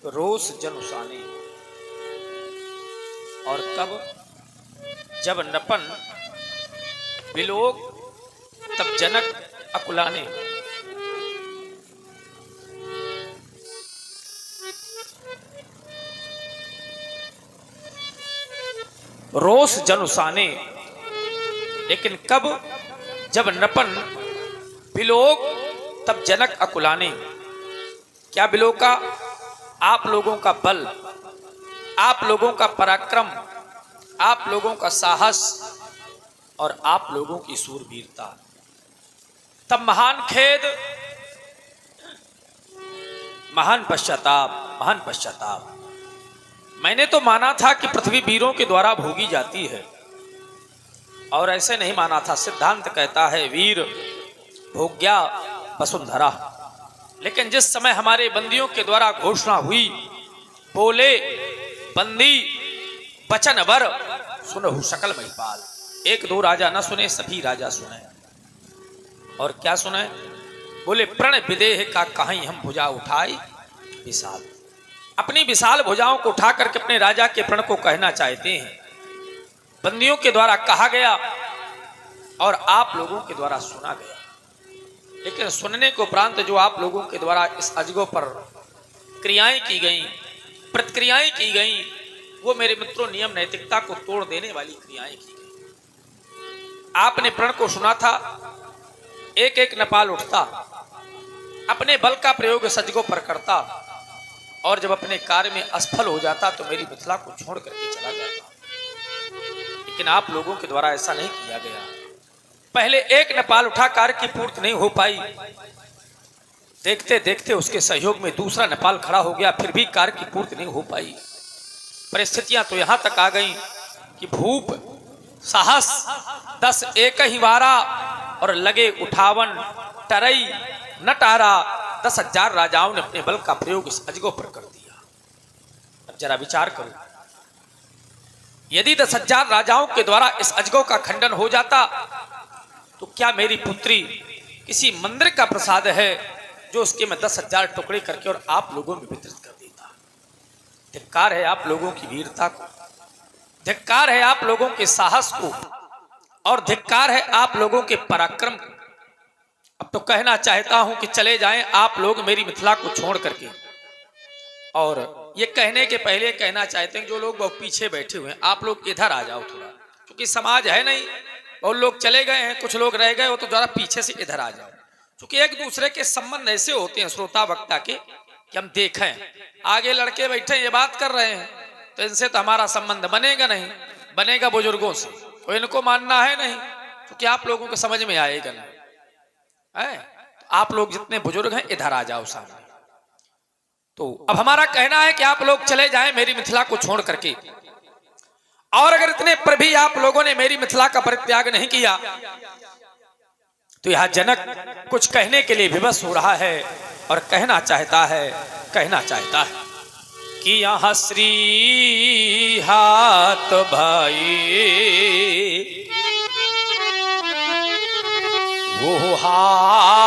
रोष जन उसाने। और कब? जब नपन बिलोक तब जनक अकुलाने। रोष जन उसाने, लेकिन कब? जब नपन बिलोक तब जनक अकुलाने। क्या बिलोका? आप लोगों का बल, आप लोगों का पराक्रम, आप लोगों का साहस और आप लोगों की सूरवीरता। तब महान खेद, महान पश्चाताप, महान पश्चाताप। मैंने तो माना था कि पृथ्वी वीरों के द्वारा भोगी जाती है, और ऐसे नहीं माना था। सिद्धांत कहता है वीर भोग्या वसुंधरा। लेकिन जिस समय हमारे बंदियों के द्वारा घोषणा हुई, बोले बंदी वचन वर सुनहु सकल महिपाल। एक दो राजा न सुने, सभी राजा सुने। और क्या सुने? बोले प्रण विदेह का कहीं हम भुजा उठाई विशाल। अपनी विशाल भुजाओं को उठा करके अपने राजा के प्रण को कहना चाहते हैं। बंदियों के द्वारा कहा गया और आप लोगों के द्वारा सुना गया। लेकिन सुनने के उपरांत जो आप लोगों के द्वारा इस अजगों पर क्रियाएं की गई, प्रतिक्रियाएं की गई, वो मेरे मित्रों नियम नैतिकता को तोड़ देने वाली क्रियाएं की गई। आपने प्रण को सुना था, एक एक नेपाल उठता, अपने बल का प्रयोग सजगों पर करता, और जब अपने कार्य में असफल हो जाता तो मेरी मिथिला को छोड़ करके चला जाता। लेकिन आप लोगों के द्वारा ऐसा नहीं किया गया। पहले एक नेपाल उठा, कार्य की पूर्ति नहीं हो पाई, देखते देखते उसके सहयोग में दूसरा नेपाल खड़ा हो गया, फिर भी कार्य की पूर्ति नहीं हो पाई। परिस्थितियां तो यहां तक आ गई कि भूप साहस 10 एक ही वारा, और लगे उठावन टरई न टारा। 10,000 राजाओं ने अपने बल का प्रयोग इस अजगों पर कर दिया। अब जरा विचार करो, यदि 10,000 राजाओं के द्वारा इस अजगों का खंडन हो जाता तो क्या मेरी पुत्री किसी मंदिर का प्रसाद है जो उसके मैं 10,000 टुकड़े करके और आप लोगों में वितरित कर देता। धिक्कार है आप लोगों की वीरता को, धिक्कार है आप लोगों के साहस को, और धिक्कार है आप लोगों के पराक्रम को। अब तो कहना चाहता हूं कि चले जाएं आप लोग मेरी मिथिला को छोड़ करके। और ये कहने के पहले कहना चाहते हैं जो लोग बहुत पीछे बैठे हुए हैं, आप लोग इधर आ जाओ थोड़ा, क्योंकि समाज है नहीं, और लोग चले गए हैं, कुछ लोग रह गए हो, तो जरा पीछे से इधर आ जाओ। क्योंकि एक दूसरे के संबंध ऐसे होते हैं श्रोता वक्ता के कि हम देखें, आगे लड़के बैठे ये बात कर रहे हैं तो इनसे तो हमारा संबंध बनेगा नहीं, बनेगा बुजुर्गों से, तो इनको मानना है नहीं, क्योंकि आप लोगों को समझ में आएगा नहीं है। तो आप लोग जितने बुजुर्ग हैं इधर आ जाओ सामने। तो अब हमारा कहना है कि आप लोग चले जाएं मेरी मिथिला को छोड़ करके, और अगर इतने पर भी आप लोगों ने मेरी मिथिला का परित्याग नहीं किया तो यह जनक कुछ कहने के लिए विवश हो रहा है और कहना चाहता है कि यहां श्री हाथ भाई वो हार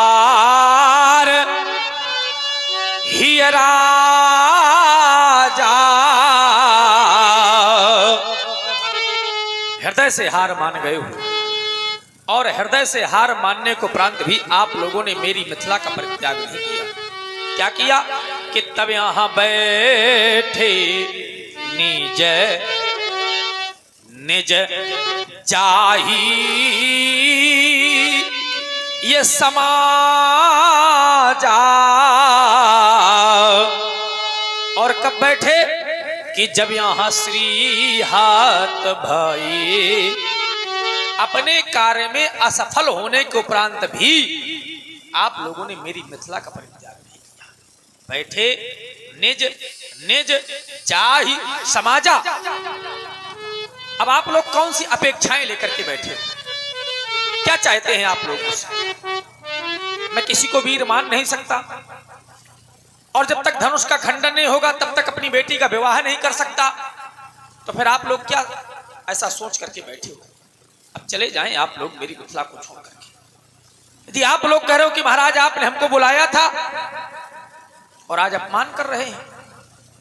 ही राजा। हृदय से हार मान गए हो, और हृदय से हार मानने को उपरांत भी आप लोगों ने मेरी मिथिला का परित्याग नहीं किया। क्या किया कि तब यहां बैठे निज निज जाही ये समाजा। और कब बैठे कि जब यहां श्री हाथ भाई अपने कार्य में असफल होने के उपरांत भी आप लोगों ने मेरी मिथिला का परित्याग नहीं किया। बैठे निज निज जाहि समाजा। अब आप लोग कौन सी अपेक्षाएं लेकर के बैठे, क्या चाहते हैं आप लोग मुझसे? मैं किसी को वीर मान नहीं सकता, और जब तक धनुष का खंडन नहीं होगा तब तक अपनी बेटी का विवाह नहीं कर सकता। तो फिर आप लोग क्या ऐसा सोच करके बैठे हो? अब चले जाएं आप लोग मेरी मिथिला को छोड़ करके। यदि आप लोग कह रहे हो कि महाराज आपने हमको बुलाया था और आज अपमान कर रहे हैं,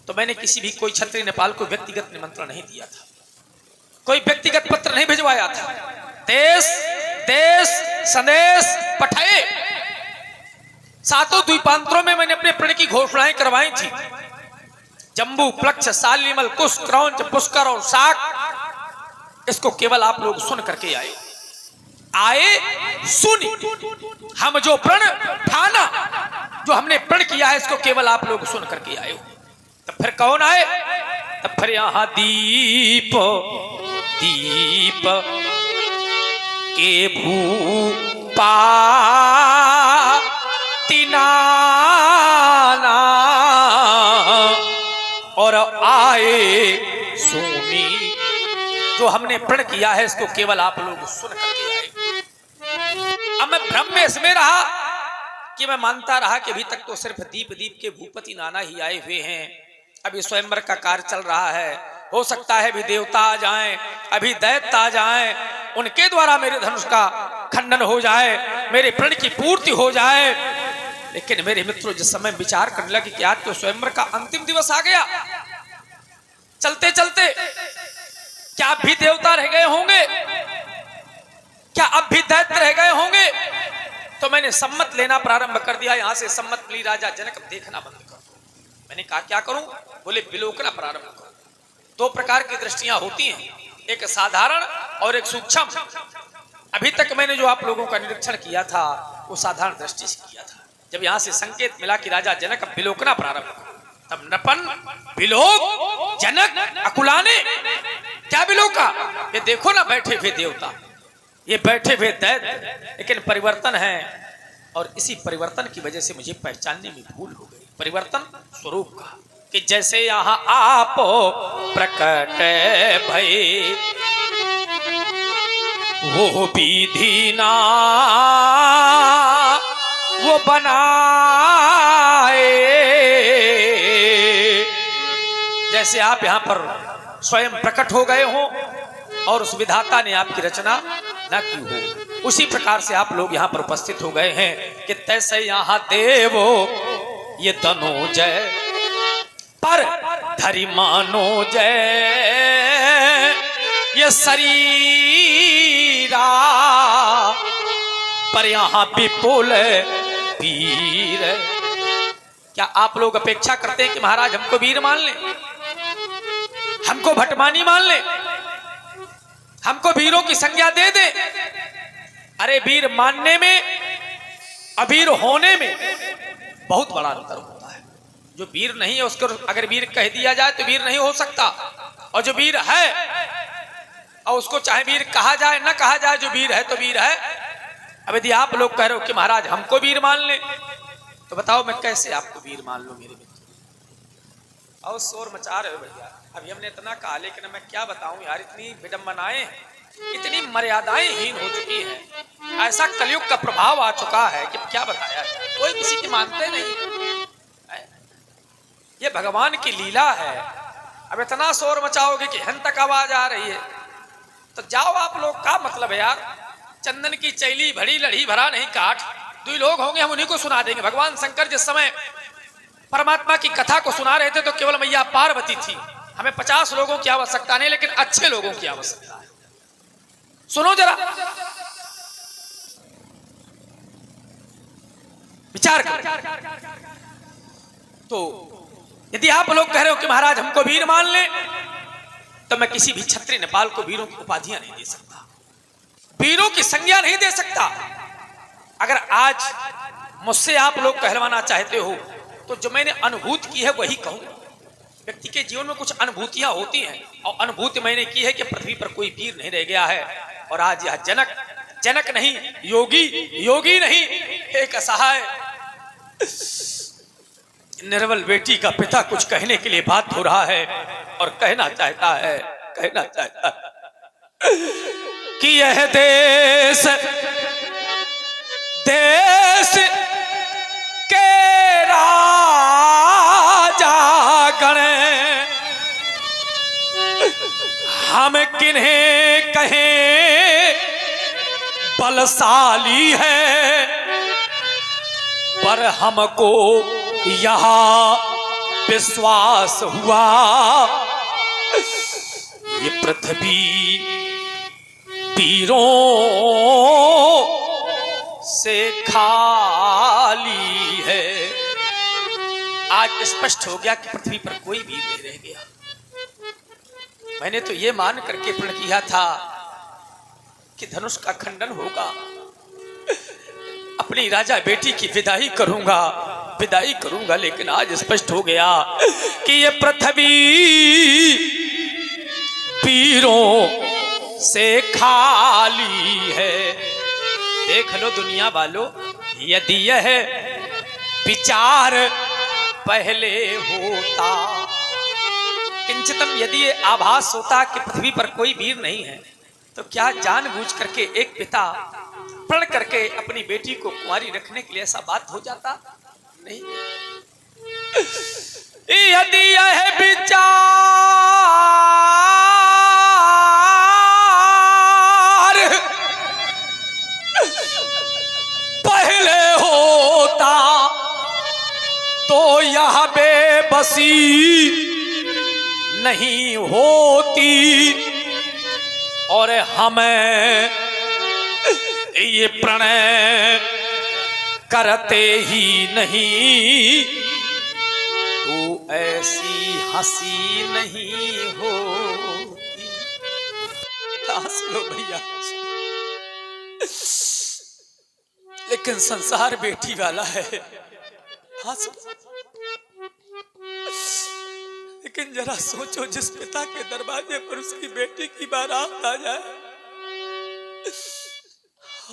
तो मैंने किसी भी कोई क्षत्रिय नेपाल को व्यक्तिगत निमंत्रण नहीं दिया था, कोई व्यक्तिगत पत्र नहीं भिजवाया था। देश देश संदेश पठाए, सातों द्वीपांतरों में मैंने अपने प्रण की घोषणाएं करवाई थी। जम्बू, प्लक्ष, सालिमल, कुश, क्रौंच, पुष्कर और शाक, इसको केवल आप लोग सुन करके आए सुनी। हम जो प्रण ठाना, जो हमने प्रण किया है, इसको केवल आप लोग सुन करके आए। तब फिर कौन आए? तब फिर यहां दीप दीप के भूपा तिनाना और आए सोनी। जो हमने प्रण किया है, इसको केवल आप लोग सुन करके आए। अब मैं भ्रम में इसमें रहा कि मैं मानता रहा कि अभी तक तो सिर्फ दीप दीप के भूपति नाना ही आए हुए हैं। अभी स्वयंवर का कार्य चल रहा है, हो सकता है अभी देवता आ जाएं, अभी दैत्य आ जाएं, उनके द्वारा मेरे धनुष का खंडन हो जाए, मेरे प्रण की पूर्ति हो जाए। लेकिन मेरे मित्रों, जिस समय विचार करने लगे कि आज तो स्वयंवर का अंतिम दिवस आ गया, चलते चलते क्या अब भी देवता रह गए होंगे, क्या अब भी दैत्य रह गए होंगे, तो मैंने सम्मत लेना प्रारंभ कर दिया। यहां से सम्मत मिली, राजा जनक देखना बंद कर दो। मैंने कहा क्या करूं? बोले विलोकना प्रारंभ करो। दो प्रकार की दृष्टियां होती हैं, एक साधारण और एक सूक्ष्म। अभी तक मैंने जो आप लोगों का निरीक्षण किया था, वो साधारण दृष्टि से किया था। जब यहां से संकेत मिला कि राजा जनक विलोकना प्रारंभ करो, तब नपन विलोक जनक अकुलाने। क्या विलोका? ये देखो ना, बैठे हुए देवता, ये बैठे हुए दैत्य, लेकिन परिवर्तन है। और इसी परिवर्तन की वजह से मुझे पहचानने में भूल हो गई। परिवर्तन स्वरूप का, कि जैसे यहाँ आप प्रकट भई वो विधि ना वो बनाए। जैसे आप यहाँ पर स्वयं प्रकट हो गए हो और उस विधाता ने आपकी रचना न की हो, उसी प्रकार से आप लोग यहाँ पर उपस्थित हो गए हैं कि तैसे यहाँ देवो ये तनोजय पर धरि मानो जय। ये शरीरा पर यहाँ विपुल वीर। क्या आप लोग अपेक्षा करते हैं कि महाराज हमको वीर मान लें, हमको भटमानी मान लें, हमको वीरों की संज्ञा दे दे? अरे वीर मानने में, अवीर होने में बहुत बड़ा अंतर होता है। जो वीर नहीं है उसको अगर वीर कह दिया जाए तो वीर नहीं हो सकता, और जो वीर है और उसको चाहे वीर कहा जाए न कहा जाए, जो वीर है तो वीर है। अब यदि आप लोग कह रहे हो कि महाराज हमको वीर मान ले, तो बताओ मैं कैसे आपको वीर मान लूं मेरे मित्र? और शोर मचा रहे हो भैया। अभी हमने इतना कहा, लेकिन मैं क्या बताऊं यार, इतनी विडंबनाएं, इतनी मर्यादाएं हीन हो चुकी हैं। ऐसा कलयुग का प्रभाव आ चुका है कि क्या बताया जाए, कोई किसी की मानते नहीं। ये भगवान की लीला है। अब इतना शोर मचाओगे कि हन तक आवाज आ रही है, तो जाओ आप लोग, का मतलब है यार? चंदन की चैली भरी लड़ी भरा नहीं काठ, दो लोग होंगे हम उन्हीं को सुना देंगे। भगवान शंकर जिस समय परमात्मा की कथा को सुना रहे थे तो केवल मैया पार्वती थी। हमें 50 लोगों की आवश्यकता नहीं, लेकिन अच्छे लोगों की आवश्यकता है। सुनो जरा, विचार करो। तो यदि आप लोग कह रहे हो कि महाराज हमको वीर मान ले, तो मैं किसी भी क्षत्रिय नेपाल को वीरों की उपाधियां नहीं दे सकता, वीरों की संज्ञा नहीं दे सकता। अगर आज मुझसे आप लोग कहलवाना चाहते हो तो जो मैंने अनुभूति की है वही कहूं। व्यक्ति के जीवन में कुछ अनुभूतियां होती हैं, और अनुभूति मैंने की है कि पृथ्वी पर कोई वीर नहीं रह गया है। और आज यह जनक नहीं, योगी नहीं, एक असहाय निर्बल बेटी का पिता कुछ कहने के लिए बात हो रहा है, और कहना चाहता है कि यह देश के राजा गण हम किन्हें कहें बलशाली है, पर हमको यहाँ विश्वास हुआ ये पृथ्वी वीरों से खाली है। आज स्पष्ट हो गया कि पृथ्वी पर कोई वीर नहीं रह गया। मैंने तो ये मान करके प्रण किया था कि धनुष का खंडन होगा, अपनी राजा बेटी की विदाई करूंगा, लेकिन आज स्पष्ट हो गया कि ये पृथ्वी वीरों से खाली है। देख लो दुनिया वालों, यदि यह विचार पहले होता, किंचितम यदि ये आभास होता कि पृथ्वी पर कोई वीर नहीं है, तो क्या जानबूझ करके एक पिता प्रण करके अपनी बेटी को कुंवारी रखने के लिए ऐसा बात हो जाता? नहीं। यदि यह विचार पहले होता तो यह बेबसी नहीं होती और हमें ये प्रणय करते ही नहीं, तू ऐसी हंसी नहीं होती। हंस लो भैया, लेकिन संसार बेटी वाला है। हंस, लेकिन जरा सोचो, जिस पिता के दरवाजे पर उसकी बेटी की बारात आ जाए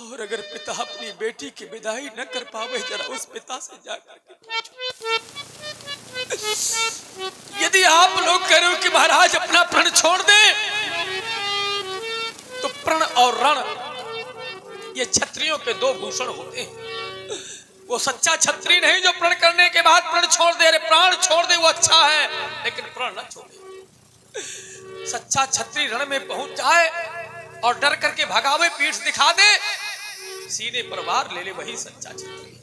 और अगर पिता अपनी बेटी की विदाई न कर पावे, जरा उस पिता से जाकर के पूछो। यदि आप लोग कह रहे हो कि महाराज अपना प्रण छोड़ दे, तो प्रण और रण ये क्षत्रियों के दो भूषण होते हैं। वो सच्चा क्षत्रिय नहीं जो प्रण करने के बाद प्रण छोड़ दे। अरे प्राण छोड़ दे वो अच्छा है, लेकिन प्रण न छोड़े। सच्चा क्षत्रिय रण में पहुंच जाए और डर करके भगावे, पीठ दिखा दे, सीने पर वार ले ले, वही सच्चा क्षत्रिय।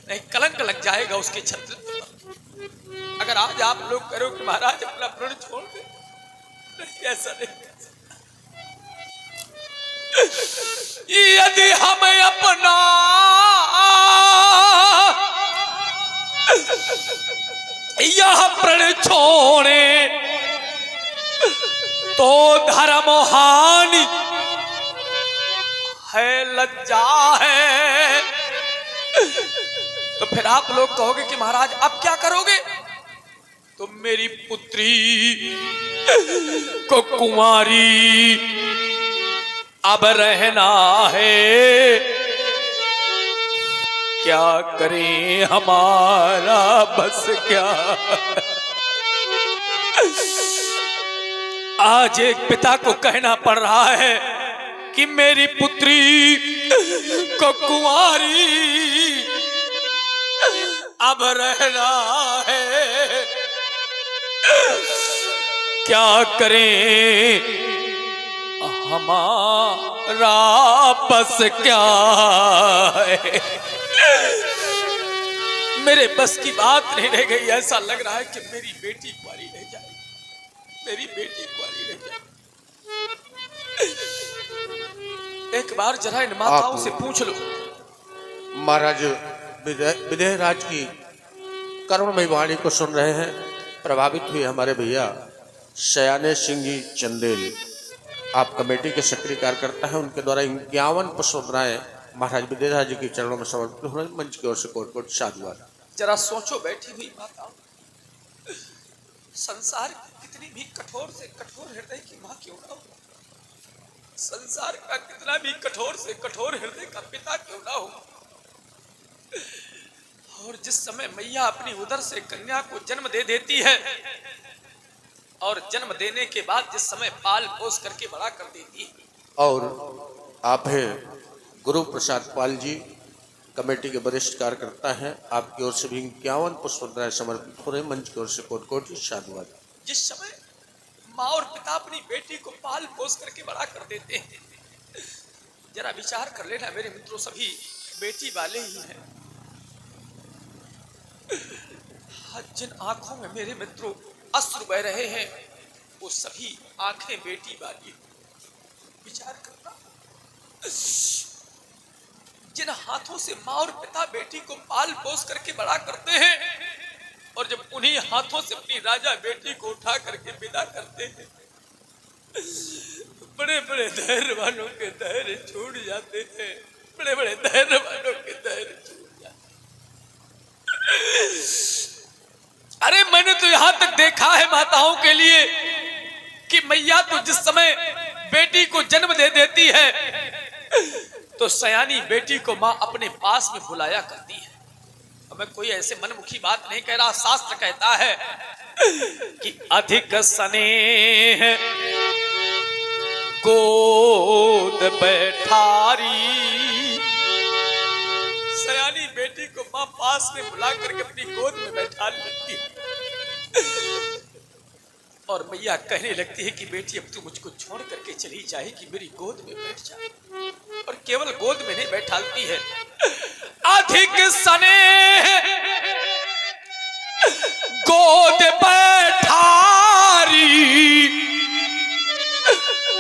नहीं, कलंक लग जाएगा उसके क्षत्रित्व पर। अगर आज आप लोग करो कि महाराज अपना प्रण छोड़ दे, नहीं, ऐसा नहीं। यदि हमें अपना यह प्रण छोड़े तो धर्म हानि है, लज्जा है। तो फिर आप लोग कहोगे कि महाराज अब क्या करोगे? तो मेरी पुत्री को कुंवारी अब रहना है, क्या करें हमारा बस क्या। आज एक पिता को कहना पड़ रहा है कि मेरी पुत्री को कुंवारी अब रहना है, क्या करें हमारा बस क्या है। मेरे बस की बात नहीं रह गई। ऐसा लग रहा है कि मेरी बेटी कुंवारी रह जाएगी, मेरी बेटी कुंवारी रह जाएगी। एक बार जरा इन माताओं से पूछ लो। महाराज विदेह राज की करुणमयी वाणी को सुन रहे हैं। प्रभावित हुए हमारे भैया सयाने सिंह जी चंदेल, आप कमेटी के सक्रिय कार्यकर्ता हैं, उनके द्वारा 51 पुष्पराएं महाराज विदेहराज जी के चरणों में समर्पित हो रहे। मंच की ओर से कोट कोट साधुवाद। जरा सोचो बैठी हुई माता, संसार कितनी भी कठोर से कठोर हृदय की माँ क्यों ना हो, संसार का कितना भी कठोर से कठोर हृदय का पिता क्यों ना हो, और जिस समय मैया अपनी उदर से कन्या को जन्म दे देती है और जन्म देने के बाद जिस समय पाल पोस करके बड़ा कर देती है। और आप हैं गुरु प्रसाद पाल जी, कमेटी के वरिष्ठ कार्यकर्ता हैं, आपकी ओर से भी 51 पुष्पराएं समर्पित हो रहे। मंच की ओर से कोट कोट साधुवाद। जिस समय माँ और पिता अपनी बेटी को पाल पोस करके बड़ा कर देते हैं, जरा विचार कर लेना मेरे मित्रों, सभी बेटी वाले ही हैं। जिन आंखों में मेरे मित्रों अश्रु बह रहे हैं वो सभी आंखें बेटी वाली। विचार करना, जिन हाथों से माँ और पिता बेटी को पाल पोस करके बड़ा करते हैं और जब उन्हीं हाथों से अपनी राजा बेटी को उठा करके विदा करते हैं, बड़े बड़े धैर्यवानों के धैर्य छूट जाते हैं, बड़े बड़े धैर्यवानों के धैर्य छूट जाते हैं। अरे मैंने तो यहां तक देखा है माताओं के लिए कि मैया तो जिस समय बेटी को जन्म दे देती है तो सयानी बेटी को मां अपने पास में बुलाया करती है। अब मैं कोई ऐसे मनमुखी बात नहीं कह रहा, शास्त्र कहता है कि अधिक स्नेह गोद बैठारी। सयानी बेटी को मां पास में बुला करके अपनी गोद में बैठा लेती है और मैया कहने लगती है कि बेटी अब तू मुझको छोड़ करके चली जाएगी, मेरी गोद में बैठ जा। और केवल गोद में नहीं बैठाती है, अधिक स्नेह गोद बैठारी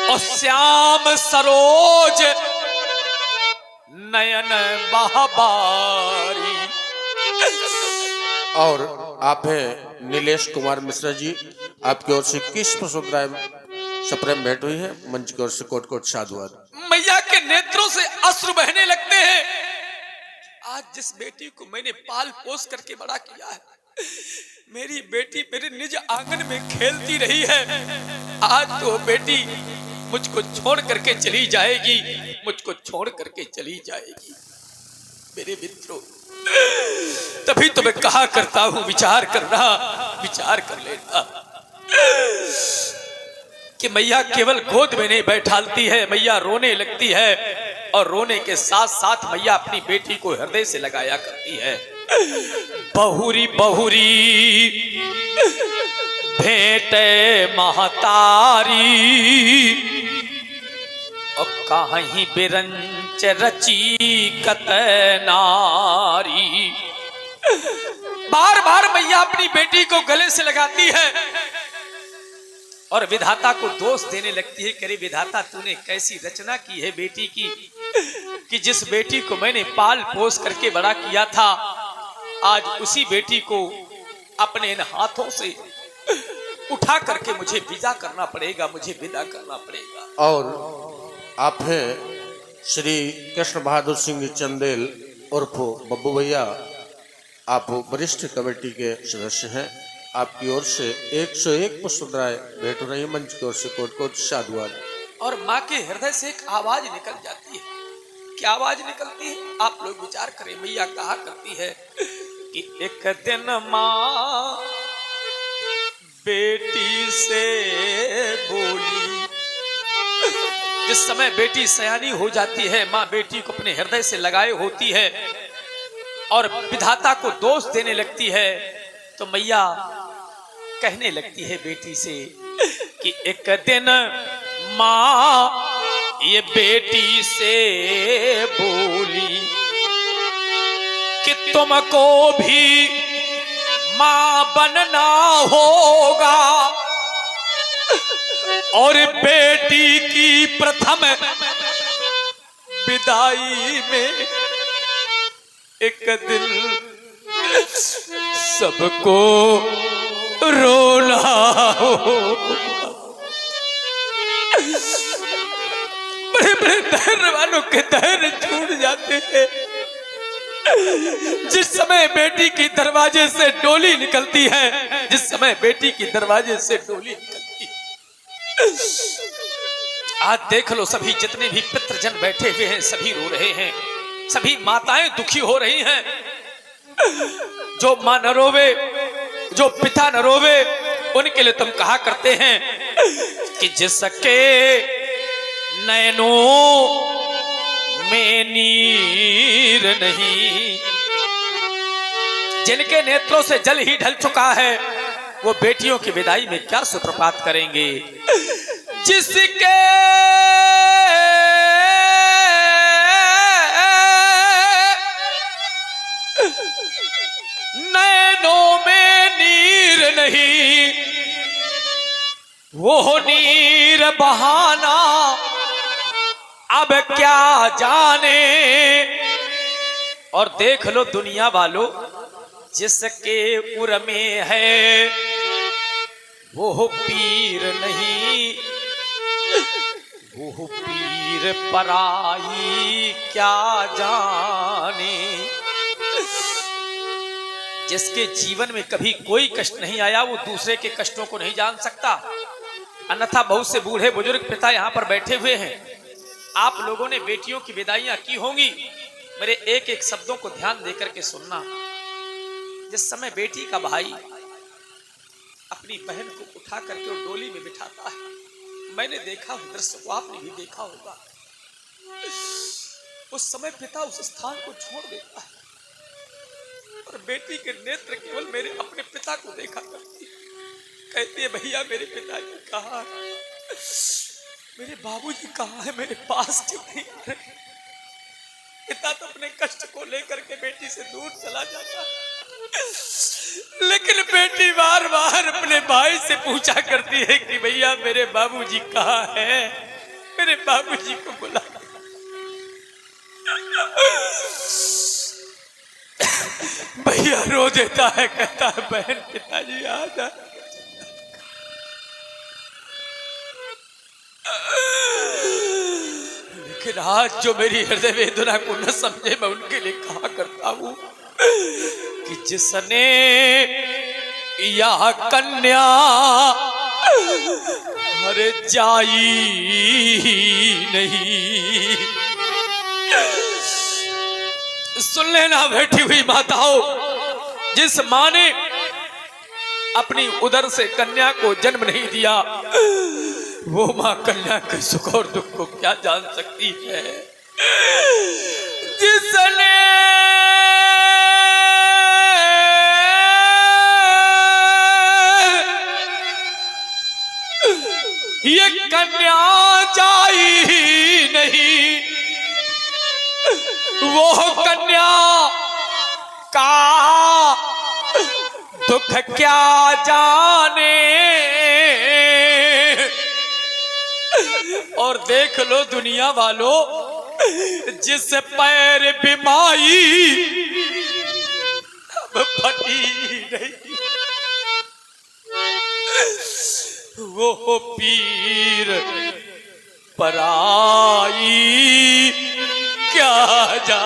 और श्याम सरोज नयन बहबारी। और आप हैं नीलेश कुमार मिश्रा जी, आपकी ओर से किस पुष्पराय सप्रेम भेंट हुई है, मंच की ओर से कोट कोट साधुवाद। मैया के नेत्रों से अश्रु बहने लगते हैं। आज जिस बेटी को मैंने पाल पोस करके बड़ा किया है, मेरी बेटी मेरे निज आंगन में खेलती रही है, आज तो बेटी मुझको छोड़ करके चली जाएगी, मुझको छोड़ करके चली जाएगी। मेरे मित्रों, तभी तो मैं कहा करता हूं विचार करना, विचार कर लेना कि मैया केवल गोद में नहीं बैठालती है, मैया रोने लगती है और रोने के साथ साथ मैया अपनी बेटी को हृदय से लगाया करती है। बहुरी बहुरी भेंटे महतारी और कहीं बिरंच रची कत नारी। बार बार मैया अपनी बेटी को गले से लगाती है और विधाता को दोष देने लगती है कि अरे विधाता तूने कैसी रचना की है बेटी की कि जिस बेटी को मैंने पाल पोस करके बड़ा किया था, आज उसी बेटी को अपने इन हाथों से उठा करके मुझे विदा करना पड़ेगा, मुझे विदा करना पड़ेगा। और आप हैं श्री कृष्ण बहादुर सिंह चंदेल उर्फ बब्बू भैया, आप वरिष्ठ कमेटी के सदस्य हैं, आपकी ओर से 101 पुष्पराय भेंट हो रही है, मंच की ओर से कोट कोट साधुवाद। और माँ के हृदय से एक आवाज निकल जाती है। क्या आवाज निकलती है आप लोग विचार करें। मैया कहा करती है कि एक दिन माँ बेटी से बोली। जिस समय बेटी सयानी हो जाती है, माँ बेटी को अपने हृदय से लगाए होती है और विधाता को दोष देने लगती है, तो मैया कहने लगती है बेटी से कि एक दिन माँ ये बेटी से बोली कि तुमको भी माँ बनना होगा और बेटी की प्रथम विदाई में एक दिन सबको रोना होगा। बड़े बड़े धैर्य वालों के धैर्य छूट जाते हैं। जिस समय बेटी की दरवाजे से डोली निकलती है, जिस समय बेटी की दरवाजे से डोली निकलती है, आज देख लो सभी जितने भी पितृजन बैठे हुए हैं सभी रो रहे हैं, सभी माताएं दुखी हो रही हैं। जो मां न रोवे, जो पिता न रोवे, उनके लिए तुम कहा करते हैं कि जिसके नैनों में नीर नहीं, जिनके नेत्रों से जल ही ढल चुका है, वो बेटियों की विदाई में क्या सुप्रभात करेंगे। जिसके नैनों में नीर नहीं, वो नीर बहाना अब क्या जाने। और देख लो दुनिया वालों, जिसके उर में है वो पीर नहीं, वो पीर पराई क्या जाने। जिसके जीवन में कभी कोई कष्ट नहीं आया वो दूसरे के कष्टों को नहीं जान सकता। अन्यथा बहुत से बूढ़े बुजुर्ग पिता यहाँ पर बैठे हुए हैं। आप लोगों ने बेटियों की विदाइयां की होंगी। मेरे एक एक शब्दों को ध्यान देकर के सुनना। जिस समय बेटी का भाई अपनी बहन को उठा करके और डोली में बिठाता है, मैंने देखा दृश्य को, आपने भी देखा होगा। उस समय पिता उस स्थान को छोड़ देता है और बेटी के नेत्र केवल मेरे अपने पिता को देखा करती है। कहती है, भैया मेरे पिताजी कहाँ है, मेरे बाबूजी कहाँ है, मेरे पास क्यों नहीं है। पिता तो अपने कष्ट को लेकर के बेटी से दूर चला जाता है, लेकिन बेटी बार बार अपने भाई से पूछा करती है कि भैया मेरे बाबूजी कहाँ है, मेरे बाबूजी को बुला। भैया रो देता है, कहता है बहन पिताजी आ जा। लेकिन आज जो मेरी हृदय वेदना को न समझे, मैं उनके लिए कहा करता हूं कि जिसने यह कन्या अरे जाई नहीं। सुन लेना बैठी हुई माताओं, जिस मां ने अपनी उदर से कन्या को जन्म नहीं दिया, वो मां कन्या के सुख और दुख को क्या जान सकती है। जिसने ये कन्या जाई नहीं, वो कन्या का दुख क्या जाने। और देख लो दुनिया वालों, जिस पैर बिमाई अब फटी नहीं, वो पीर पराई क्या जा।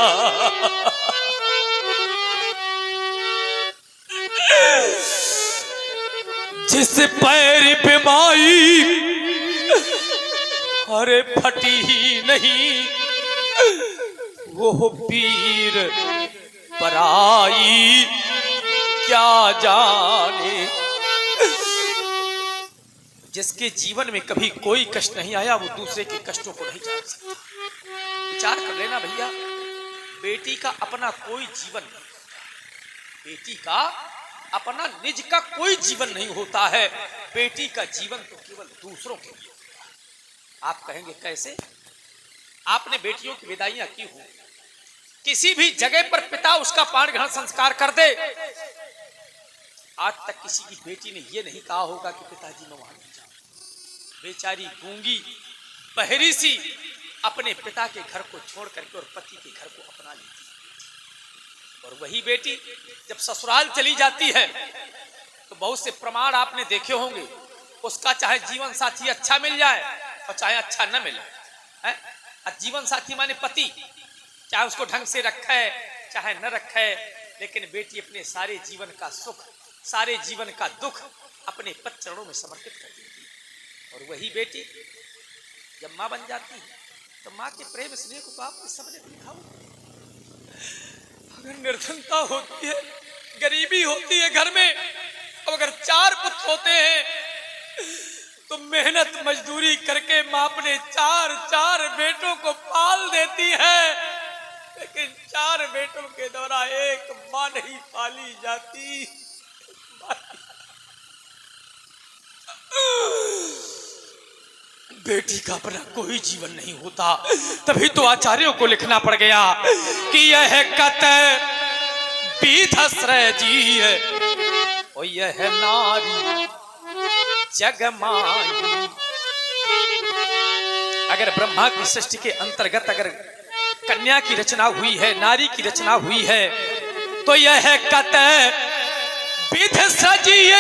जिस पैर पे माई अरे फटी ही नहीं, वो पीर पराई क्या जाने। जिसके जीवन में कभी कोई कष्ट नहीं आया, वो दूसरे के कष्टों को नहीं जान सकता। विचार कर लेना भैया, बेटी का अपना कोई जीवन नहीं, बेटी का अपना निज का कोई जीवन नहीं होता है। बेटी का जीवन तो केवल दूसरों के लिए होता है। आप कहेंगे कैसे? आपने बेटियों की विदाइयां की हो, किसी भी जगह पर पिता उसका पाण ग्रहण संस्कार कर दे, आज तक किसी की बेटी ने यह नहीं कहा होगा कि पिताजी मैं वहां नहीं जाऊं। बेचारी गूंगी बहरी सी अपने पिता के घर को छोड़ करके और पति के घर को अपना लेती है। और वही बेटी जब ससुराल चली जाती है तो बहुत से प्रमाण आपने देखे होंगे, उसका चाहे जीवन साथी अच्छा मिल जाए और चाहे अच्छा न मिले। जीवन साथी माने पति, चाहे उसको ढंग से रखे चाहे न रखे, लेकिन बेटी अपने सारे जीवन का सुख, सारे जीवन का दुख अपने पति चरणों में समर्पित कर देती है। और वही बेटी जब मां बन जाती है तो मां के प्रेम स्नेह को तो आपने सबने देखा हो। अगर निर्धनता होती है, गरीबी होती है घर में, अब अगर 4 पुत्र होते हैं तो मेहनत मजदूरी करके मां अपने 4 बेटों को पाल देती है, लेकिन 4 बेटों के द्वारा एक मां नहीं पाली जाती। बेटी का अपना कोई जीवन नहीं होता। तभी तो आचार्यों को लिखना पड़ गया कि यह कत पीठश्रय जी है ओ यह नारी जगमाई। अगर ब्रह्मा की सृष्टि के अंतर्गत अगर कन्या की रचना हुई है, नारी की रचना हुई है, तो यह कत विध सजी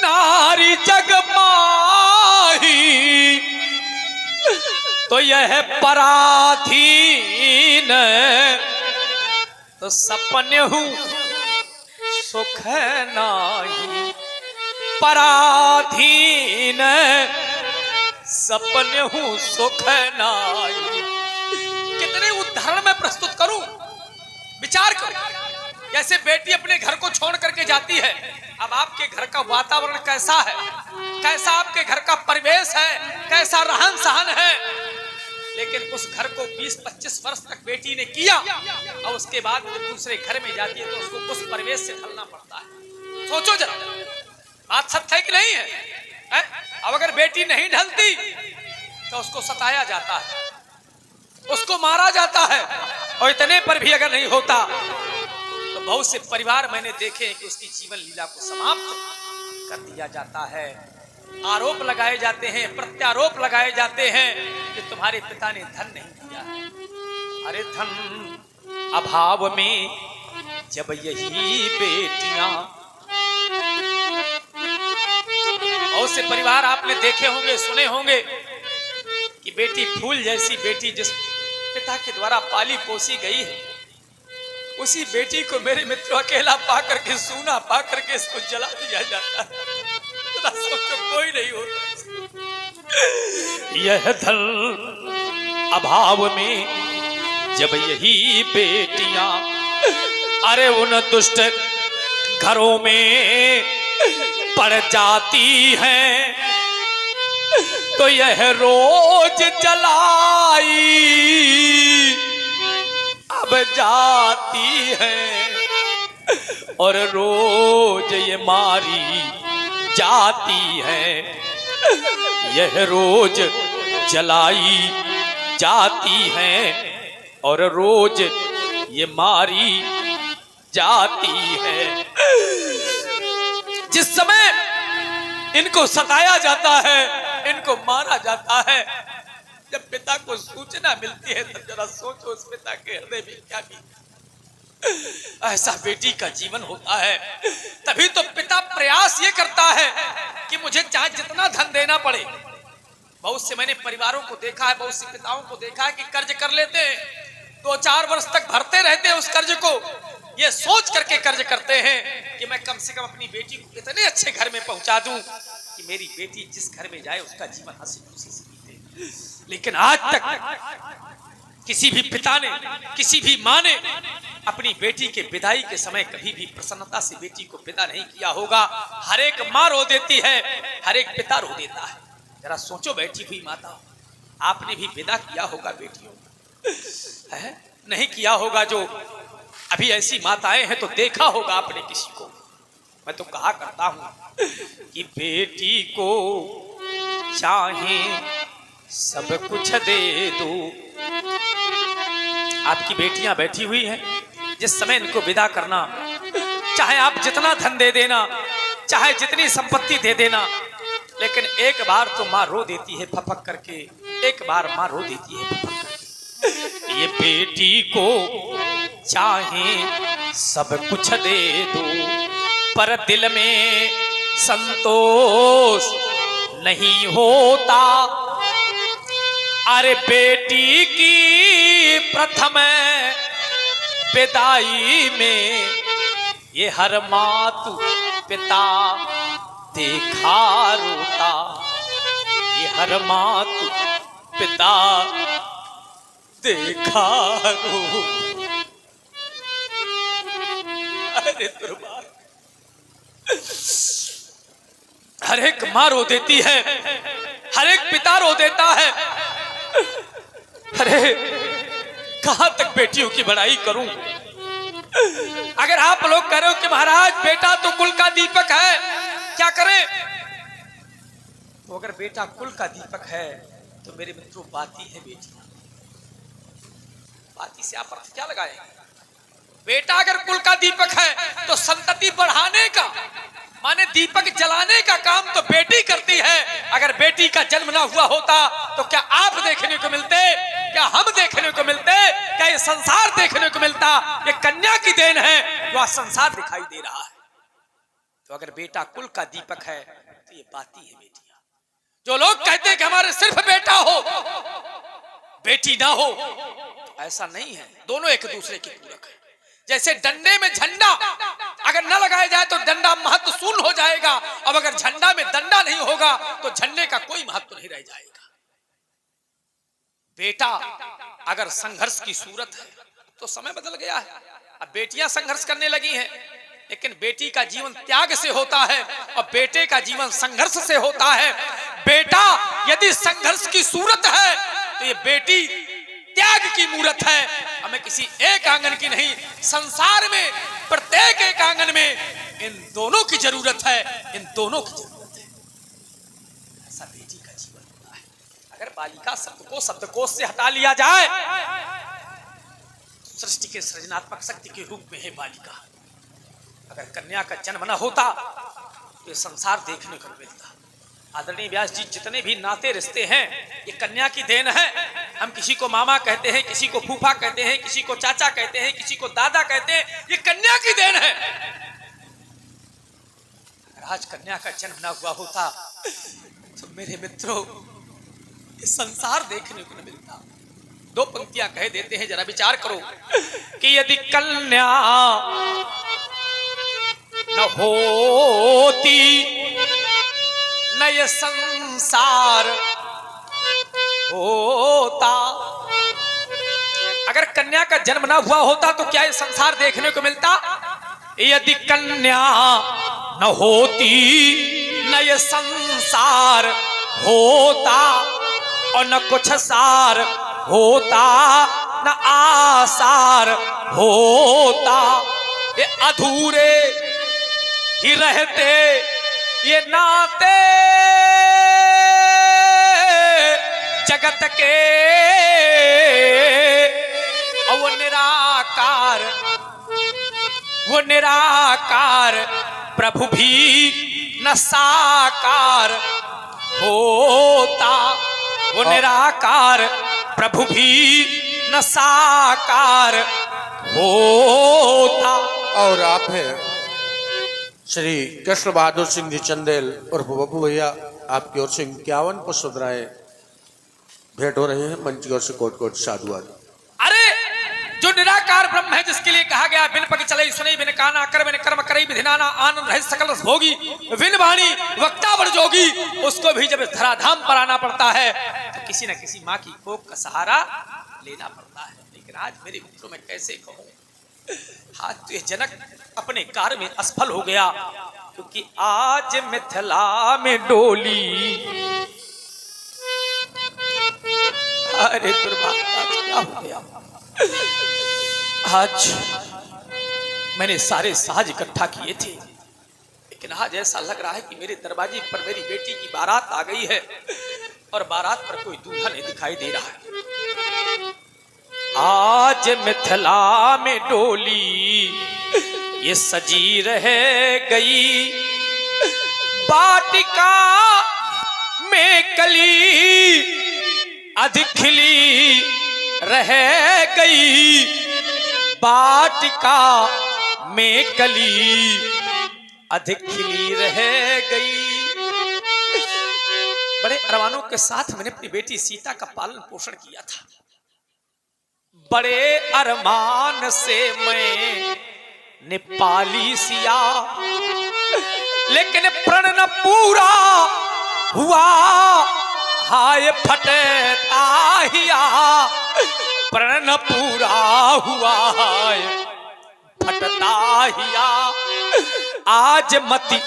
नारी जगमाही। तो यह पराधीन तो सपने हूं सुख नाही। पराधीन सपने हूं सुख नाही। कितने उदाहरण मैं प्रस्तुत करूं, विचार करो। जैसे बेटी अपने घर को छोड़ करके जाती है, अब आपके घर का वातावरण कैसा है, कैसा आपके घर का परिवेश है, कैसा रहन सहन है। लेकिन उस घर को 20-25 वर्ष तक बेटी ने किया और उसके बाद जब दूसरे घर में जाती है तो उसको उस परिवेश से ढलना पड़ता है। सोचो जरा, बात सत्य है कि नहीं है? अब अगर बेटी नहीं ढलती तो उसको सताया जाता है, उसको मारा जाता है, और इतने पर भी अगर नहीं होता तो बहुत से परिवार मैंने देखे हैं कि उसकी जीवन लीला को समाप्त कर दिया जाता है। आरोप लगाए जाते हैं, प्रत्यारोप लगाए जाते हैं कि तुम्हारे पिता ने धन नहीं दिया है। अरे धन अभाव में जब यही बेटियां, और से परिवार आपने देखे होंगे, सुने होंगे कि बेटी फूल जैसी बेटी जिस पिता के द्वारा पाली पोसी गई है, उसी बेटी को मेरे मित्र अकेला पा करके, सूना पा करके इसको जला दिया जाता है। तो सोचो कोई नहीं होता। यह धन अभाव में जब यही बेटियां, अरे उन दुष्ट घरों में पड़ जाती हैं, तो यह रोज जलाई अब जाती है, और रोज ये मारी जाती है। यह रोज जलाई जाती है और रोज ये मारी जाती है। जिस समय इनको सताया जाता है, इनको मारा जाता है, जब पिता को सूचना मिलती है तो जरा सोचो उस पिता के हृदय में क्या बीतती। ऐसा बेटी का जीवन होता है। तभी तो पिता प्रयास ये करता है कि मुझे चाहे जितना धन देना पड़े। बहुत से मैंने परिवारों को देखा है, बहुत से पिताओं को देखा है कि कर्ज कर लेते हैं, 2-4 वर्ष तक भरते रहते हैं उस कर्ज को, ये सोच करके कर्ज करते हैं कि मैं कम से कम अपनी बेटी को इतने अच्छे घर में पहुंचा दूं कि मेरी बेटी जिस घर में जाए उसका जीवन हंसी खुशी से बीते। लेकिन आज तक किसी भी पिता ने, किसी भी माँ ने अपनी बेटी के विदाई के समय कभी भी प्रसन्नता से बेटी को विदा नहीं किया होगा। हर एक माँ रो देती है, हर एक पिता रो देता है। जरा सोचो बैठी हुई माता, आपने भी विदा किया होगा बेटियों को, है नहीं किया होगा? जो अभी ऐसी माताएं हैं तो देखा होगा आपने किसी को। मैं तो कहा करता हूं कि बेटी को चाहे सब कुछ दे दो। आपकी बेटियां बैठी हुई हैं, जिस समय इनको विदा करना, चाहे आप जितना धन दे देना, चाहे जितनी संपत्ति दे देना, लेकिन एक बार तो माँ रो देती है फपक करके, एक बार माँ रो देती है फपक करके। ये बेटी को चाहे सब कुछ दे दो, पर दिल में संतोष नहीं होता। अरे बेटी की प्रथम विदाई में ये हर मातु पिता देखा रोता, ये हर मातु पिता देखा रो। अरे दुर्भाग्य, हर एक माँ रो देती है, हर एक पिता रो देता है। अरे कहां तक बेटियों की बड़ाई करूं? अगर आप लोग कह रहे हो कि महाराज बेटा तो कुल का दीपक है, क्या करें? तो अगर बेटा कुल का दीपक है तो मेरे मित्रों बाती है बेटी। बाती से आप अर्थ क्या लगाएंगे? बेटा अगर कुल का दीपक है तो संतति बढ़ाने का माने दीपक जलाने का काम तो बेटी करती है। अगर बेटी का जन्म ना हुआ होता तो क्या आप देखने को मिलते, क्या हम देखने को मिलते, क्या ये संसार देखने को मिलता? ये कन्या की देन है, वह संसार दिखाई दे रहा है। तो अगर बेटा कुल का दीपक है तो ये बाती है बेटियां। जो लोग कहते हैं कि हमारे सिर्फ बेटा हो बेटी ना हो, ऐसा नहीं है, दोनों एक दूसरे के पूरक है। जैसे डंडे में झंडा अगर न लगाया जाए तो डंडा महत्व शून्य हो जाएगा, अब अगर झंडा में डंडा नहीं होगा तो झंडे का कोई महत्व नहीं रह जाएगा। बेटा अगर संघर्ष की सूरत है तो समय बदल गया है, अब बेटियां संघर्ष करने लगी हैं, लेकिन बेटी का जीवन त्याग से होता है और बेटे का जीवन संघर्ष से होता है। बेटा यदि संघर्ष की सूरत है तो ये बेटी त्याग की मूर्त है। हमें किसी एक आंगन की नहीं, संसार में प्रत्येक एक आंगन में इन दोनों की जरूरत है, इन दोनों की जरूरत है। ऐसा बेटी का जीवन होता है। अगर बालिका शब्द को शब्दकोश से हटा लिया जाए, सृष्टि के सृजनात्मक शक्ति के रूप में है बालिका। अगर कन्या का जन्म न होता तो संसार देखने को मिलता। आदरणीय व्यास जी, जितने भी नाते रिश्ते हैं ये कन्या की देन है। हम किसी को मामा कहते हैं, किसी को फूफा कहते हैं, किसी को चाचा कहते हैं, किसी को दादा कहते हैं, ये कन्या की देन है। अगर आज कन्या का जन्म ना हुआ होता तो मेरे मित्रों ये संसार देखने को न मिलता। दो पंक्तियां कह देते हैं, जरा विचार करो कि यदि कन्या न होती न ये संसार होता। अगर कन्या का जन्म ना हुआ होता तो क्या ये संसार देखने को मिलता? यदि कन्या न होती न ये संसार होता और न कुछ सार होता न आसार होता। ये अधूरे ही रहते ये नाते जगत के, और वो निराकार प्रभु भी न साकार होता। वो निराकार प्रभु भी न साकार होता। और आप हैं श्री कृष्ण बहादुर सिंह जी चंदेल और बब्बू भैया, आपकी ओर से 51 पुष्पराय भेंट हो रहे हैं। मंच की ओर से कोट कोट साधुवाद। अरे जो निराकार ब्रह्म है, जिसके लिए कहा गया बिन पग चले सुने बिन काना कर बिन कर्म करे विधिनाना आनंद रहित सकल रस भोगी विन वाणी वक्ता बड़ जोगी, उसको भी जब धराधाम पर आना पड़ता है तो किसी न किसी माँ की कोख का सहारा लेना पड़ता है। लेकिन आज मेरे मित्रों में कैसे कहूं, आज तो ये जनक अपने कार्य में असफल हो गया, क्योंकि आज मिथिला में डोली, अरे दुर्भाग्य क्या हो गया। आज मैंने सारे साज इकट्ठा किए थे, लेकिन आज ऐसा लग रहा है कि मेरे दरवाजे पर मेरी बेटी की बारात आ गई है और बारात पर कोई दूल्हा नहीं दिखाई दे रहा है। आज मिथिला में डोली ये सजी रह गई, वाटिका में कली अधिक खिली रह गई, वाटिका में कली अधिक खिली रह गई। बड़े अरमानों के साथ मैंने अपनी बेटी सीता का पालन पोषण किया था। बड़े अरमान से मैं पाली सिया, लेकिन प्रण न पूरा हुआ, हाय फटता हिया, प्रण न पूरा हुआ, हाय फटता हिया। आज मति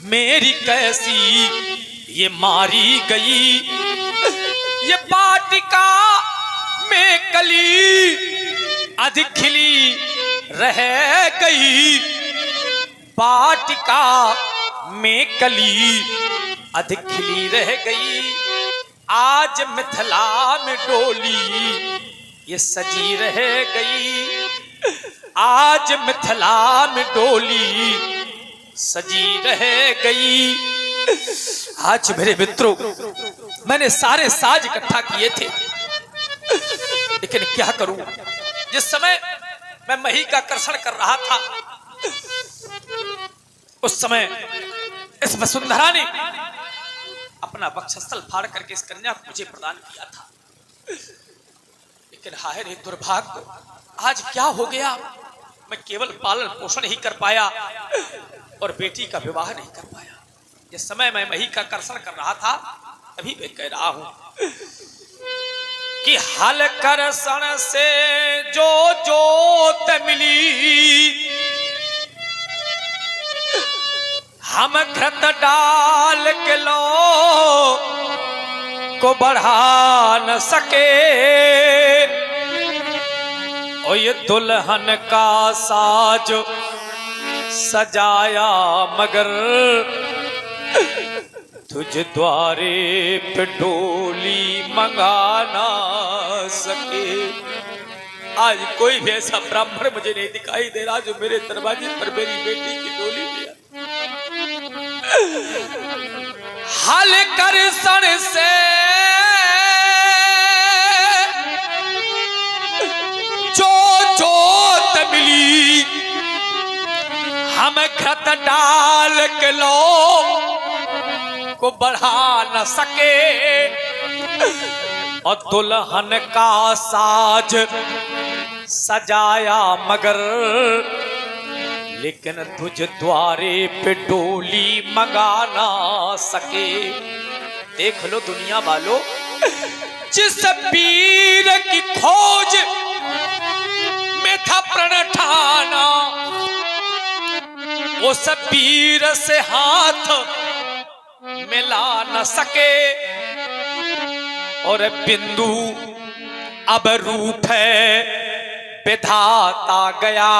मेरी कैसी ये मारी गई, ये वाटिका में कली अधिक खिली रह गई, वाटिका में कली अधिक खिली रह गई। आज मिथिला में डोली ये सजी रह गई। आज मिथिला में डोली सजी रह गई। आज मेरे मित्रों, मैंने सारे साज इकट्ठा किए थे, लेकिन क्या करूं, जिस समय मैं मही का कर्षण कर रहा था, उस समय इस वसुंधरा ने अपना वक्षस्थल फाड़ करके इस कन्या को मुझे प्रदान किया था। लेकिन हाय रे दुर्भाग्य, आज क्या हो गया, मैं केवल पालन पोषण ही कर पाया और बेटी का विवाह नहीं कर पाया। जिस समय मैं मही का कर्षण कर रहा था, तभी मैं कह रहा हूं कि हल कर्षण से जो जोत मिली, हम घृत डाल के लो को बढ़ा न सके। और ये दुल्हन का साज सजाया मगर तुझ द्वारे पे डोली मंगा ना सके। आज कोई भी ऐसा ब्राह्मण मुझे नहीं दिखाई दे रहा जो मेरे दरवाजे पर मेरी बेटी की डोली ले आए। हल कर्षण से जो जोत मिली, हम घृत डाल के लो को बढ़ा न सके। और दुल्हन का साज सजाया मगर लेकिन तुझ द्वारे पे डोली मंगा ना सके। देख लो दुनिया वालों, जिस पीर की खोज में था प्रण ठाना, उस पीर से हाथ मिला न सके। और बिंदु अब रूठ है विधाता गया,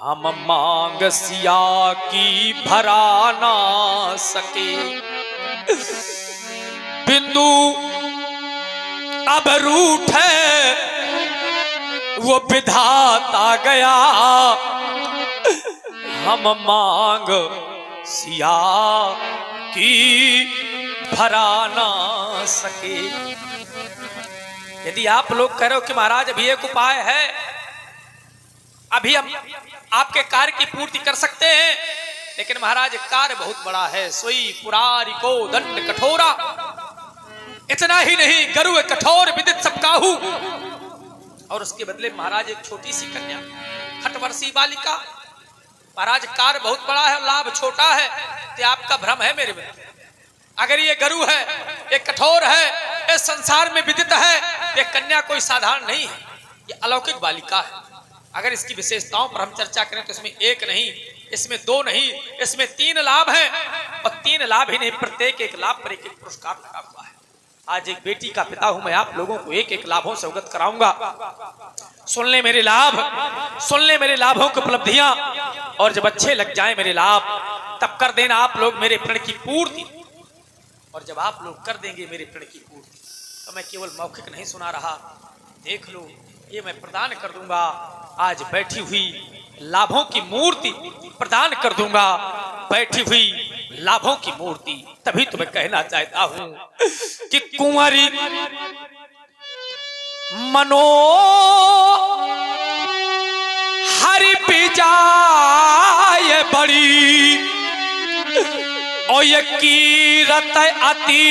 हम मांग सिया की भरा ना सके। बिंदु अब रूठ है वो विधाता गया, हम मांग सिया की भरा ना सके। यदि आप लोग कह रहे हो कि महाराज अभी एक उपाय है, अभी हम आपके कार्य की पूर्ति कर सकते हैं, लेकिन महाराज कार्य बहुत बड़ा है। सोई पुरारी को दंड कठोरा, इतना ही नहीं गरु कठोर विदित सब काहू। और उसके बदले महाराज एक छोटी सी कन्या, खटवर्षी बालिका। महाराज कार्य बहुत बड़ा है, लाभ छोटा है, तो आपका भ्रम है मेरे में। अगर ये गरु है, ये कठोर है, इस संसार में विदित है, ये कन्या कोई साधारण नहीं है, ये अलौकिक बालिका है। अगर इसकी विशेषताओं पर हम चर्चा करें तो इसमें एक नहीं, इसमें दो नहीं, इसमें 3 लाभ हैं। और 3 लाभ ही नहीं, प्रत्येक एक लाभ पर एक एक पुरस्कार लगा हुआ है। आज एक बेटी का पिता हूं मैं, आप लोगों को एक एक लाभों से अवगत कराऊंगा। सुन ले मेरे लाभ, सुन ले मेरे लाभों की उपलब्धियां, और जब अच्छे लग जाए मेरे लाभ, तब कर देना आप लोग मेरे प्रण की पूर्ति। और जब आप लोग कर देंगे मेरे प्रण की पूर्ति, तो मैं केवल मौखिक नहीं सुना रहा, देख लो ये मैं प्रदान कर दूंगा। आज बैठी हुई लाभों की मूर्ति प्रदान कर दूंगा, बैठी हुई लाभों की मूर्ति। तभी तो मैं कहना चाहता हूं कि कुंवरी मनो हरि पिजाय बड़ी, और ये कीरत अति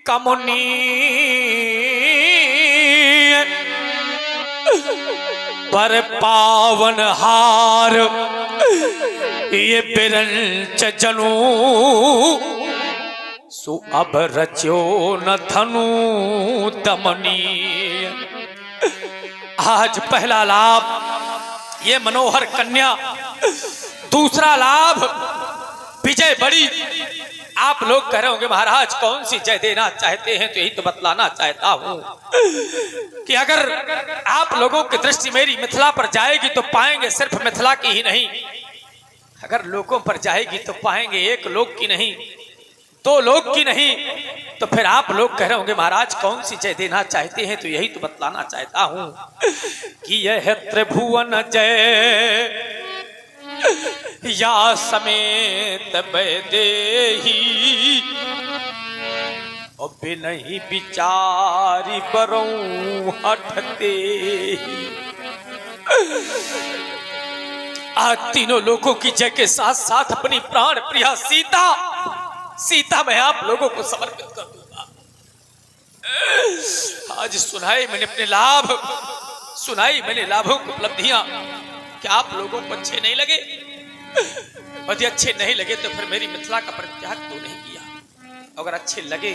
कमुनी, पर पावन हार ये बिरंच जनु, सु अब रच्यो न धनु दमनी। आज पहला लाभ ये मनोहर कन्या, दूसरा लाभ विजय बड़ी। आप लोग कह रहे होंगे महाराज कौन सी जय देना चाहते हैं, तो यही तो बतलाना चाहता हूं कि अगर आप लोगों की दृष्टि मेरी मिथिला पर जाएगी तो पाएंगे सिर्फ मिथिला की ही नहीं, अगर लोगों पर जाएगी तो पाएंगे एक लोक की नहीं दो लोग की नहीं, तो फिर आप लोग कह रहे होंगे महाराज कौन सी जय देना चाहते हैं, तो यही तो बतलाना चाहता हूं कि यह है त्रिभुवन जय या समेत वैदेही, और बिनहि विचारी बरऊं हटते। आज तीनों लोगों की जय के साथ साथ अपनी प्राण प्रिया सीता मैं आप लोगों को समर्पित कर दूंगा। आज सुनाई मैंने अपने लाभ, सुनाई मैंने लाभों की उपलब्धियां, क्या आप लोगों को अच्छे नहीं लगे? यदि अच्छे नहीं लगे तो फिर मेरी मिथिला का परित्याग क्यों नहीं किया? अगर अच्छे लगे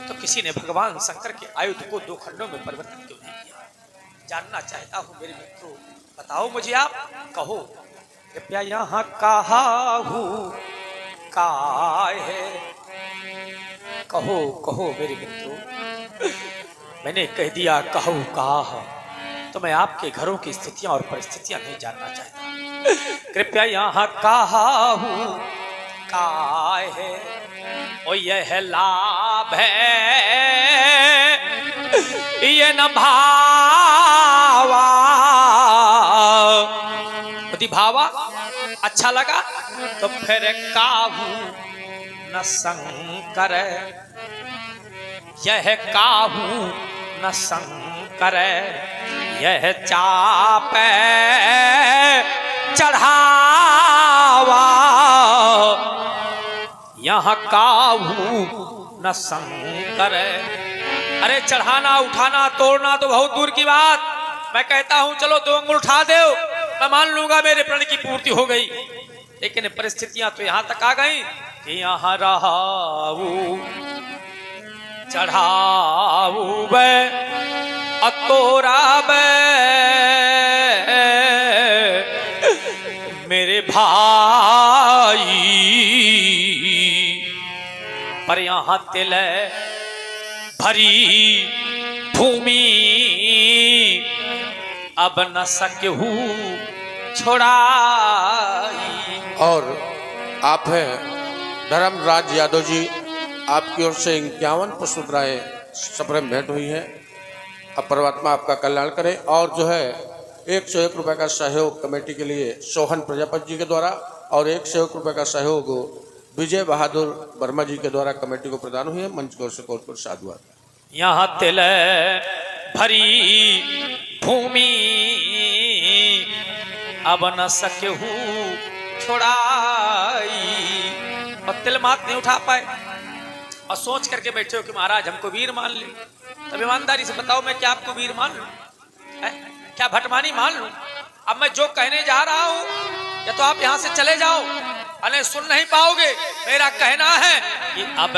तो किसी ने भगवान शंकर के आयुध को दो खंडों में परिवर्तन क्यों नहीं किया? जानना चाहता हूं मेरे मित्रों, बताओ मुझे, आप कहो कृपया यहाँ कहा हूँ का है, कहो कहो मेरे मित्रों। मैंने कह दिया कहो कहा, तो मैं आपके घरों की स्थितियां और परिस्थितियां नहीं जानना चाहता। कृपया यहाँ कहा हूँ का है, और यह लाभ है ये न भावा, यदि भावा अच्छा लगा तो फिर काहू न शंकर, यह काहू न शंकर, यह चाप चढ़ावा, यहाँ काहू न शंकर। अरे चढ़ाना उठाना तोड़ना तो बहुत दूर की बात, मैं कहता हूं चलो 2 अंगुल उठा दो, मैं मान लूंगा मेरे प्रण की पूर्ति हो गई। लेकिन परिस्थितियां तो यहां तक आ गई कि यहां रहाऊ चढ़ाऊ बे अतोरा बे मेरे भाई, पर यहां तिल भरी भूमि अब न सकहू छोड़ाई। और आप हैं धर्मराज यादव जी, आपकी ओर से 51 पुष्पराएं सप्रेम भेंट हुई है। अब परमात्मा आपका कल्याण करे। और जो है 101 रुपये का सहयोग कमेटी के लिए सोहन प्रजापति जी के द्वारा, और 101 रुपये का सहयोग विजय बहादुर वर्मा जी के द्वारा कमेटी को प्रदान हुई है। मंच की ओर से कोट साधुवाद। यहाँ तिल भरी भूमि अब न सकहू छोड़ाई, और तिल मात नहीं उठा पाए और सोच करके बैठे हो कि महाराज हमको वीर मान ले। तब ईमानदारी से बताओ मैं क्या आपको वीर मान लूं? क्या भटमानी मान लूं? अब मैं जो कहने जा रहा हूं, या तो आप यहां से चले जाओ, अने सुन नहीं पाओगे। मेरा कहना है कि अब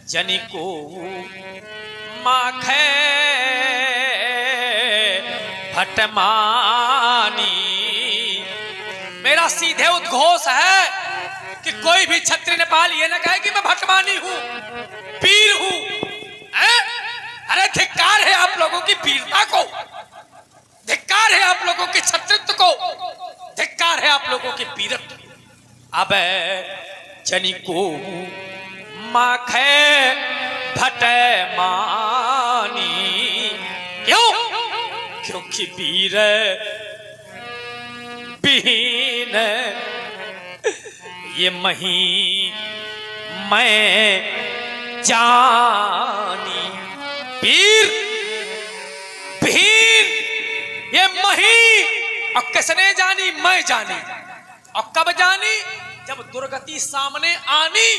जनी को माखे भटमानी, मेरा सीधे उद्घोष है कि कोई भी क्षत्रिय नेपाल ये न कहे कि मैं भटमानी हूं, वीर हूं। अरे धिक्कार है आप लोगों की वीरता को, धिक्कार है आप लोगों के क्षत्रित्व को, धिक्कार है आप लोगों के वीरत्व। अब जनी को माखे भटमानी, क्यों? क्योंकि वीर बिहीन ये मही मैं जानी, वीर बिहीन ये मही, और किसने जानी? मैं जानी। और कब जानी? जब दुर्गति सामने आनी,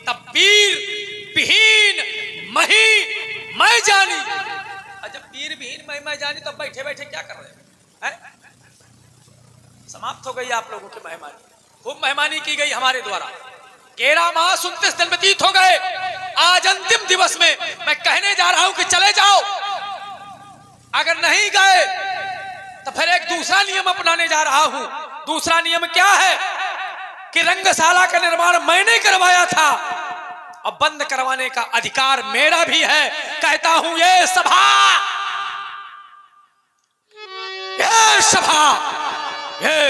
तब वीर विहीन मही मैं जानी। और जब वीर विहीन मैं जानी, तब बैठे बैठे क्या कर रहे हैं? समाप्त हो गई आप लोगों की मेहमानी, खूब मेहमानी की गई हमारे द्वारा। 13 माह 29 दिन व्यतीत हो गए। आज अंतिम दिवस में मैं कहने जा रहा हूं कि चले जाओ। अगर नहीं गए तो फिर एक दूसरा नियम अपनाने जा रहा हूं। दूसरा नियम क्या है कि रंगशाला का निर्माण मैंने करवाया था, और बंद करवाने का अधिकार मेरा भी है। कहता हूं ये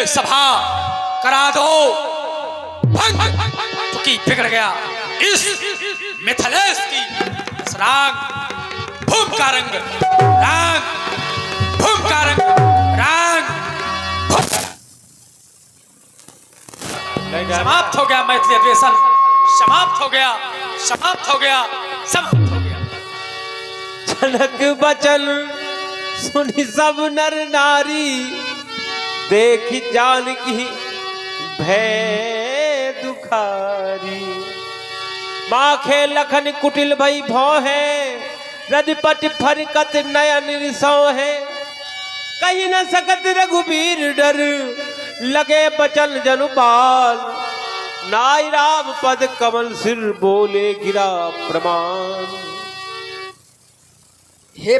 सभा करा दो भंग, क्योंकि बिगड़ गया इस मिथिलेश की इस राग भूम का रंग राग भूम का रंग राग समाप्त हो गया। मैथिली अधिवेशन समाप्त हो गया, समाप्त हो गया, समाप्त हो गया। जनक बचन सुनी सब नर नारी, देखी जानकी भय दुखारी। माखे लखन कुटिल भई भौ है, रजपट फरकत नयन रिसौ है। कही न सकत रघुबीर डर, लगे बचन जनुपाल। नाई राम पद कमल सिर, बोले गिरा प्रमाण।